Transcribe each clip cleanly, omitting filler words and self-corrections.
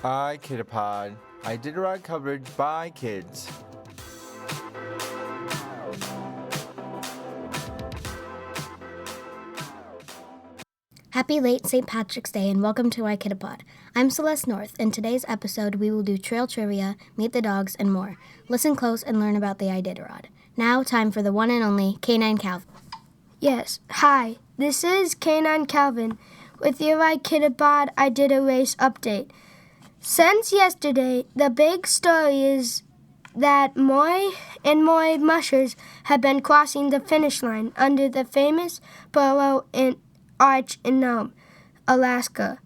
iKidapod. Iditarod coverage by kids. Happy late St. Patrick's Day and welcome to iKidapod. I'm Celeste North. In today's episode, we will do trail trivia, meet the dogs, and more. Listen close and learn about the Iditarod. Now, time for the one and only K9 Calvin. Yes, hi, this is K9 Calvin. With your iKidapod, I did a race update. Since yesterday, the big story is that Moy and Moy mushers have been crossing the finish line under the famous burrow in Arch in Nome, Alaska.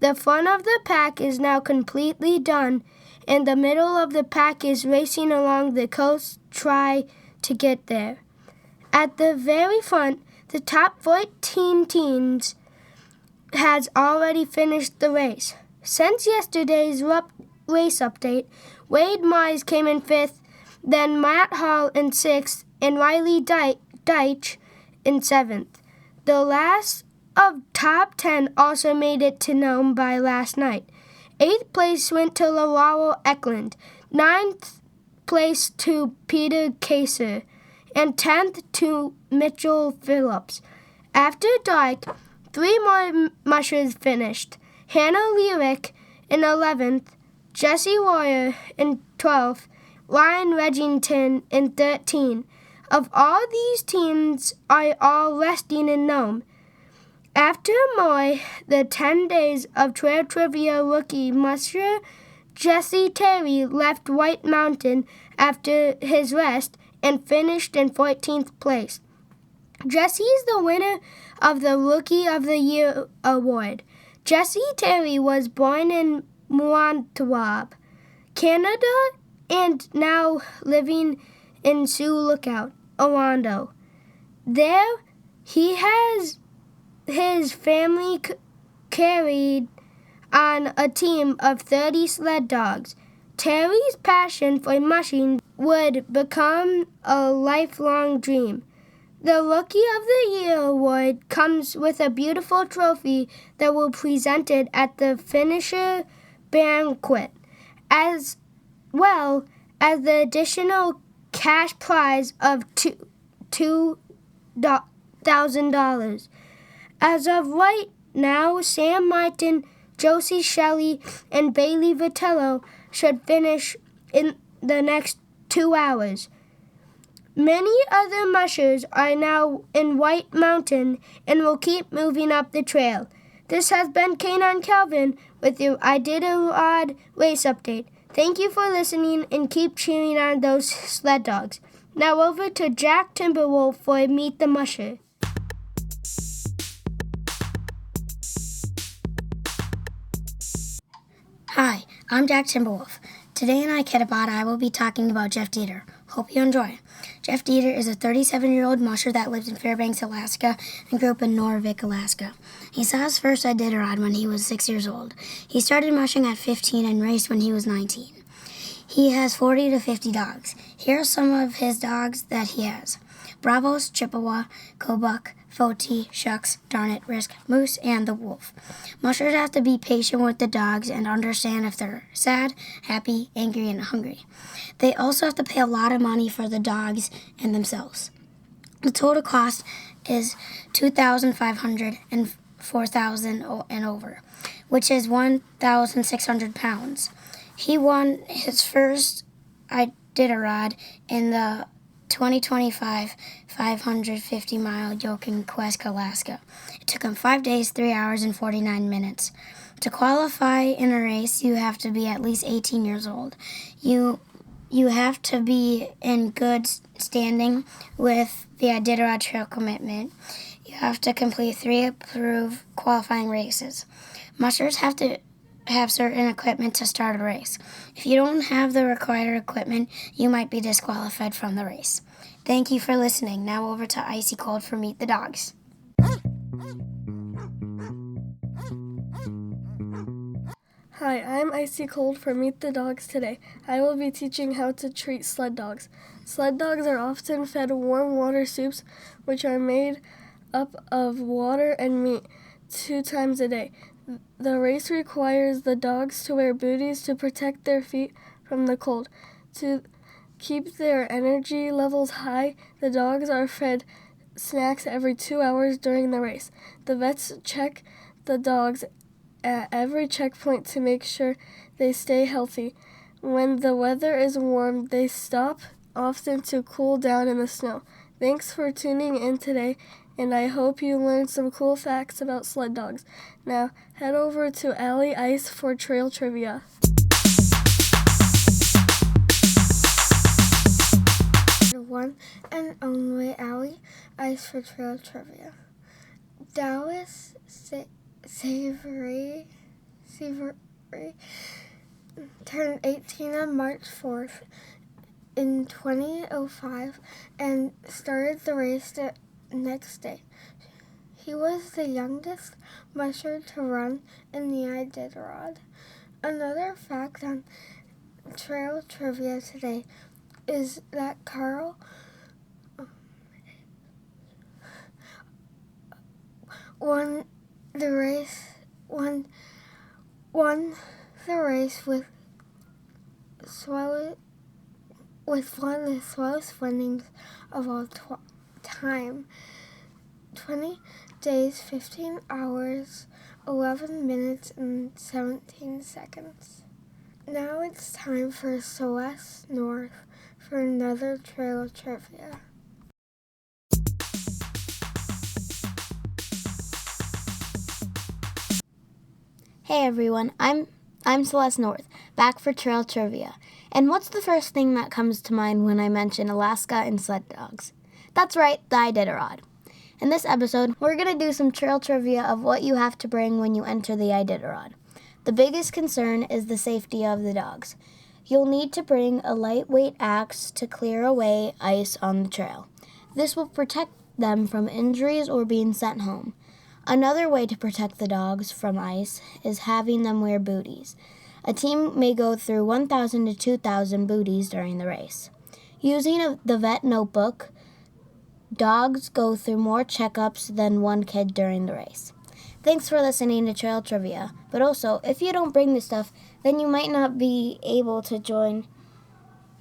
The front of the pack is now completely done, and the middle of the pack is racing along the coast try to get there. At the very front, the top 14 teams has already finished the race. Since yesterday's race update, Wade Mize came in 5th, then Matt Hall in 6th, and Riley Deitch in 7th. The last of top 10 also made it to Nome by last night. 8th place went to Laurel Eklund, 9th place to Peter Kaser, and 10th to Mitchell Phillips. After dark, 3 more mushers finished. Hannah Lyric in 11th, Jesse Royer in 12th, Ryan Regington in 13th. Of all these teams are all resting in Nome. After Moy, the 10 days of trail trivia rookie musher Jesse Terry left White Mountain after his rest and finished in 14th place. Jesse is the winner of the Rookie of the Year award. Jesse Terry was born in Montreal, Canada, and now living in Sioux Lookout, Orlando. There, he has his family carried on a team of 30 sled dogs. Terry's passion for mushing would become a lifelong dream. The Rookie of the Year award comes with a beautiful trophy that will be presented at the finisher banquet, as well as the additional cash prize of $2,000. As of right now, Sam Martin, Josie Shelley, and Bailey Vitello should finish in the next 2 hours. Many other mushers are now in White Mountain and will keep moving up the trail. This has been K9 Calvin with your Iditarod race update. Thank you for listening and keep cheering on those sled dogs. Now over to Jack Timberwolf for Meet the Musher. Hi, I'm Jack Timberwolf. Today in iKidapod, I will be talking about Jeff Dieter. Hope you enjoy. Jeff Dieter is a 37-year-old musher that lives in Fairbanks, Alaska, and grew up in Norvik, Alaska. He saw his first Iditarod when he was 6 years old. He started mushing at 15 and raced when he was 19. He has 40 to 50 dogs. Here are some of his dogs that he has: Bravos, Chippewa, Kobuk, Foti, Shucks, Darnit, Risk, Moose, and the Wolf. Mushers have to be patient with the dogs and understand if they're sad, happy, angry, and hungry. They also have to pay a lot of money for the dogs and themselves. The total cost is $2,500 and $4,000 and over, which is 1,600 pounds. He won his first Iditarod in the 2025 550-mile yoke in Quesk, Alaska. It took him 5 days, 3 hours, and 49 minutes. To qualify in a race, you have to be at least 18 years old. You have to be in good standing with the Iditarod Trail Commitment. You have to complete 3 approved qualifying races. Mushers have to have certain equipment to start a race. If you don't have the required equipment, you might be disqualified from the race. Thank you for listening. Now over to Icy Cold for Meet the Dogs. Hi, I'm Icy Cold for Meet the Dogs today. I will be teaching how to treat sled dogs. Sled dogs are often fed warm water soups, which are made up of water and meat 2 times a day. The race requires the dogs to wear booties to protect their feet from the cold. To keep their energy levels high, the dogs are fed snacks every 2 hours during the race. The vets check the dogs at every checkpoint to make sure they stay healthy. When the weather is warm, they stop often to cool down in the snow. Thanks for tuning in today, and I hope you learned some cool facts about sled dogs. Now, head over to Alley Ice for trail trivia. The one and only Alley Ice for trail trivia. Dallas Savory turned 18 on March 4th in 2005 and started the race the next day. He was the youngest musher to run in the Iditarod. Another fact on trail trivia today is that Carl won the race with one of the slowest winnings of all time. 20 days, 15 hours, 11 minutes, and 17 seconds. Now it's time for Celeste North for another trail trivia. Hey everyone, I'm Celeste North, back for trail trivia. And what's the first thing that comes to mind when I mention Alaska and sled dogs? That's right, the Iditarod. In this episode, we're going to do some trail trivia of what you have to bring when you enter the Iditarod. The biggest concern is the safety of the dogs. You'll need to bring a lightweight axe to clear away ice on the trail. This will protect them from injuries or being sent home. Another way to protect the dogs from ice is having them wear booties. A team may go through 1,000 to 2,000 booties during the race. Using the vet notebook, dogs go through more checkups than one kid during the race. Thanks for listening to Trail Trivia. But also, if you don't bring this stuff, then you might not be able to join,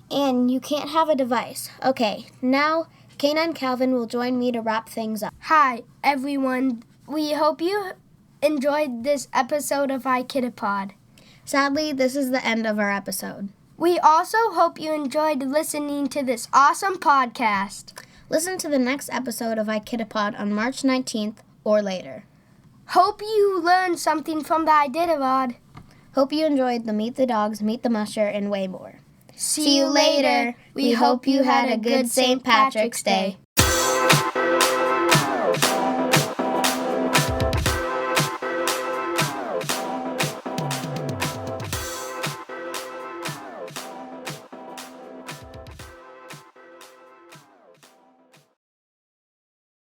and you can't have a device. Okay, now K9 Calvin will join me to wrap things up. Hi, everyone. We hope you enjoyed this episode of iKidapod. Sadly, this is the end of our episode. We also hope you enjoyed listening to this awesome podcast. Listen to the next episode of iKidapod on March 19th or later. Hope you learned something from the Iditarod. Hope you enjoyed the Meet the Dogs, Meet the Musher, and way more. See you later. We hope you had a good St. Patrick's Day.